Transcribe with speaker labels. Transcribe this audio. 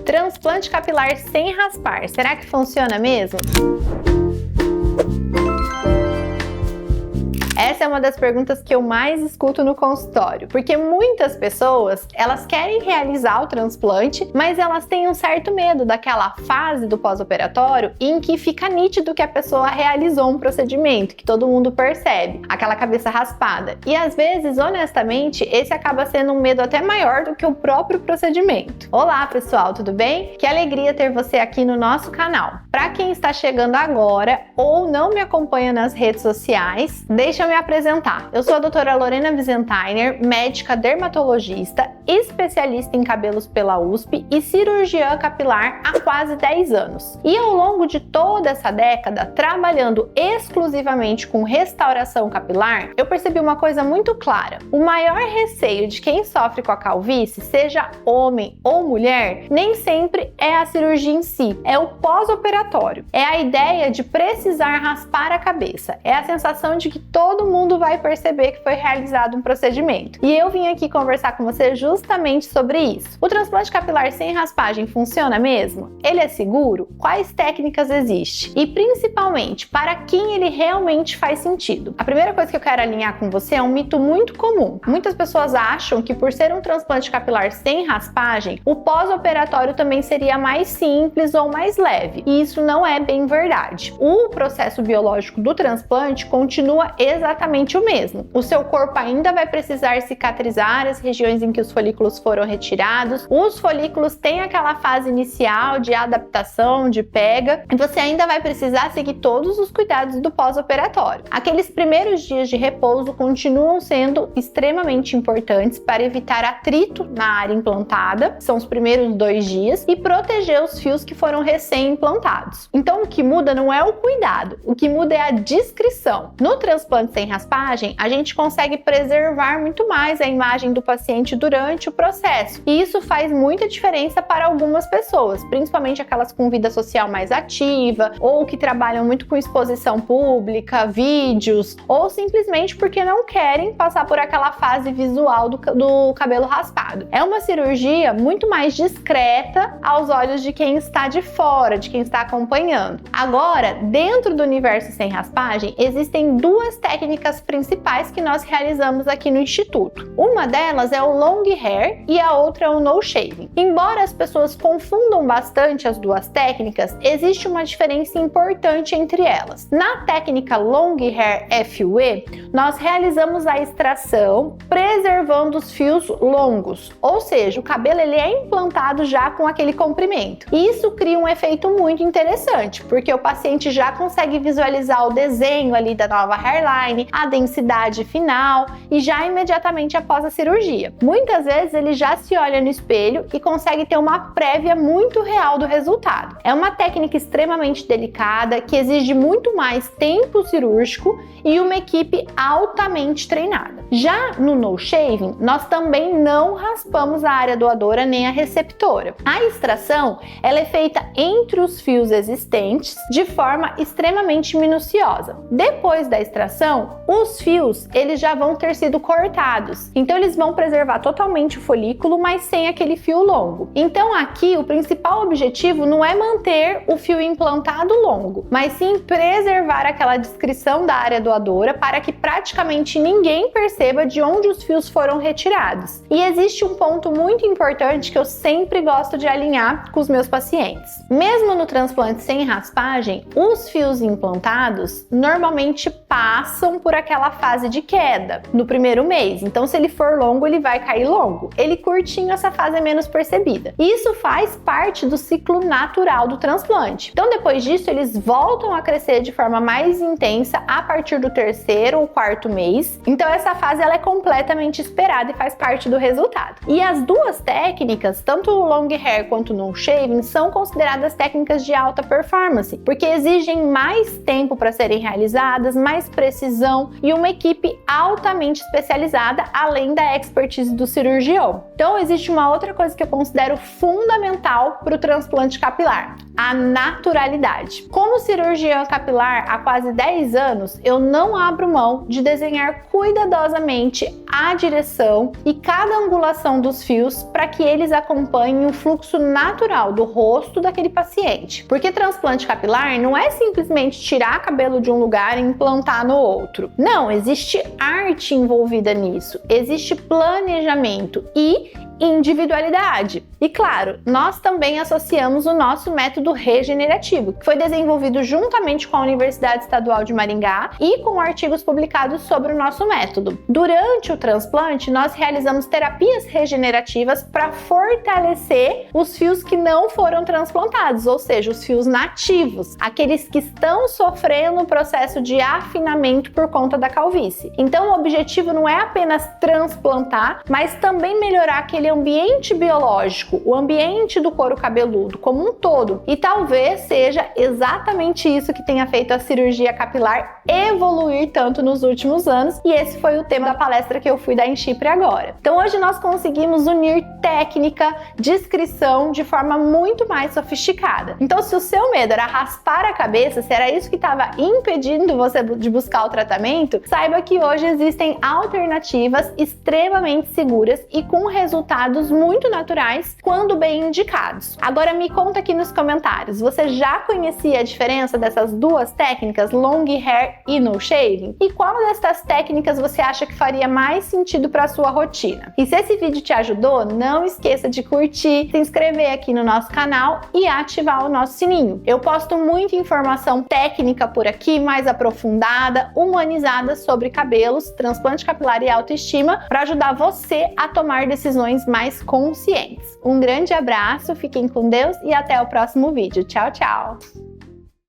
Speaker 1: Transplante capilar sem raspar, será que funciona mesmo? Essa é uma das perguntas que eu mais escuto no consultório, porque muitas pessoas, elas querem realizar o transplante, mas elas têm um certo medo daquela fase do pós-operatório em que fica nítido que a pessoa realizou um procedimento, que todo mundo percebe, aquela cabeça raspada. E às vezes, honestamente, esse acaba sendo um medo até maior do que o próprio procedimento. Olá, pessoal, tudo bem? Que alegria ter você aqui no nosso canal. Para quem está chegando agora ou não me acompanha nas redes sociais, deixa eu me apresentar. Eu sou a doutora Lorena Wiesenthiner, médica dermatologista, especialista em cabelos pela USP e cirurgiã capilar há quase 10 anos. E ao longo de toda essa década, trabalhando exclusivamente com restauração capilar, eu percebi uma coisa muito clara. O maior receio de quem sofre com a calvície, seja homem ou mulher, nem sempre é a cirurgia em si, é o pós-operatório. É a ideia de precisar raspar a cabeça, é a sensação de que todo mundo vai perceber que foi realizado um procedimento. E eu vim aqui conversar com você justamente sobre isso. O transplante capilar sem raspagem funciona mesmo? Ele é seguro? Quais técnicas existem? E principalmente, para quem ele realmente faz sentido? A primeira coisa que eu quero alinhar com você é um mito muito comum. Muitas pessoas acham que por ser um transplante capilar sem raspagem, o pós-operatório também seria mais simples ou mais leve. E isso não é bem verdade. O processo biológico do transplante continua exatamente o mesmo. O seu corpo ainda vai precisar cicatrizar as regiões em que os folículos foram retirados. Os folículos têm aquela fase inicial de adaptação, de pega, e você ainda vai precisar seguir todos os cuidados do pós-operatório. Aqueles primeiros dias de repouso continuam sendo extremamente importantes para evitar atrito na área implantada, são os primeiros 2 dias, e proteger os fios que foram recém-implantados. Então, o que muda não é o cuidado, o que muda é a discrição. No transplante sem raspagem, a gente consegue preservar muito mais a imagem do paciente durante o processo. E isso faz muita diferença para algumas pessoas, principalmente aquelas com vida social mais ativa, ou que trabalham muito com exposição pública, vídeos, ou simplesmente porque não querem passar por aquela fase visual do cabelo raspado. É uma cirurgia muito mais discreta aos olhos de quem está de fora, de quem está acompanhando. Agora, dentro do universo sem raspagem, existem 2 técnicas principais que nós realizamos aqui no Instituto. Uma delas é o long hair e a outra é o no shaving. Embora as pessoas confundam bastante as 2 técnicas, existe uma diferença importante entre elas. Na técnica long hair FUE, nós realizamos a extração preservando os fios longos, ou seja, o cabelo ele é implantado já com aquele comprimento. E isso cria um efeito muito interessante, porque o paciente já consegue visualizar o desenho ali da nova hairline, a densidade final e já imediatamente após a cirurgia. Muitas vezes ele já se olha no espelho e consegue ter uma prévia muito real do resultado. É uma técnica extremamente delicada que exige muito mais tempo cirúrgico e uma equipe altamente treinada. Já no no shaving, nós também não raspamos a área doadora nem a receptora. A extração ela é feita entre os fios existentes de forma extremamente minuciosa. Depois da extração, os fios eles já vão ter sido cortados, então eles vão preservar totalmente o folículo, mas sem aquele fio longo. Então aqui o principal objetivo não é manter o fio implantado longo, mas sim preservar aquela discrição da área doadora para que praticamente ninguém perceba de onde os fios foram retirados. E existe um ponto muito importante que eu sempre gosto de alinhar com os meus pacientes. Mesmo no transplante sem raspagem, os fios implantados normalmente passam por aquela fase de queda no primeiro mês. Então, se ele for longo, ele vai cair longo. Ele curtinho, essa fase é menos percebida. Isso faz parte do ciclo natural do transplante. Então, depois disso, eles voltam a crescer de forma mais intensa a partir do 3º ou 4º mês. Então, essa fase ela é completamente esperada e faz parte do resultado. E as 2 técnicas, tanto o long hair quanto o no shaving, são consideradas técnicas de alta performance, porque exigem mais tempo para serem realizadas, mais precisão e uma equipe altamente especializada, além da expertise do cirurgião cirurgião. Então existe uma outra coisa que eu considero fundamental para o transplante capilar: a naturalidade. Como cirurgiã capilar há quase 10 anos, eu não abro mão de desenhar cuidadosamente a direção e cada angulação dos fios para que eles acompanhem o fluxo natural do rosto daquele paciente. Porque transplante capilar não é simplesmente tirar cabelo de um lugar e implantar no outro. Não, existe arte envolvida nisso, existe planejamento e individualidade. E claro, nós também associamos o nosso método regenerativo, que foi desenvolvido juntamente com a Universidade Estadual de Maringá e com artigos publicados sobre o nosso método. Durante o transplante, nós realizamos terapias regenerativas para fortalecer os fios que não foram transplantados, ou seja, os fios nativos, aqueles que estão sofrendo o processo de afinamento por conta da calvície. Então, o objetivo não é apenas transplantar, mas também melhorar aquele ambiente biológico, o ambiente do couro cabeludo como um todo. E talvez seja exatamente isso que tenha feito a cirurgia capilar evoluir tanto nos últimos anos, e esse foi o tema da palestra que eu fui dar em Chipre agora. Então hoje nós conseguimos unir técnica, descrição de forma muito mais sofisticada. Então se o seu medo era raspar a cabeça, se era isso que estava impedindo você de buscar o tratamento, saiba que hoje existem alternativas extremamente seguras e com resultados muito naturais quando bem indicados. Agora me conta aqui nos comentários, você já conhecia a diferença dessas duas técnicas, long hair e no shaving? E qual dessas técnicas você acha que faria mais sentido para a sua rotina? E se esse vídeo te ajudou, não esqueça de curtir, se inscrever aqui no nosso canal e ativar o nosso sininho. Eu posto muita informação técnica por aqui, mais aprofundada, humanizada sobre cabelos, transplante capilar e autoestima, para ajudar você a tomar decisões mais conscientes. Um grande abraço, fiquem com Deus e até o próximo vídeo. Tchau, tchau!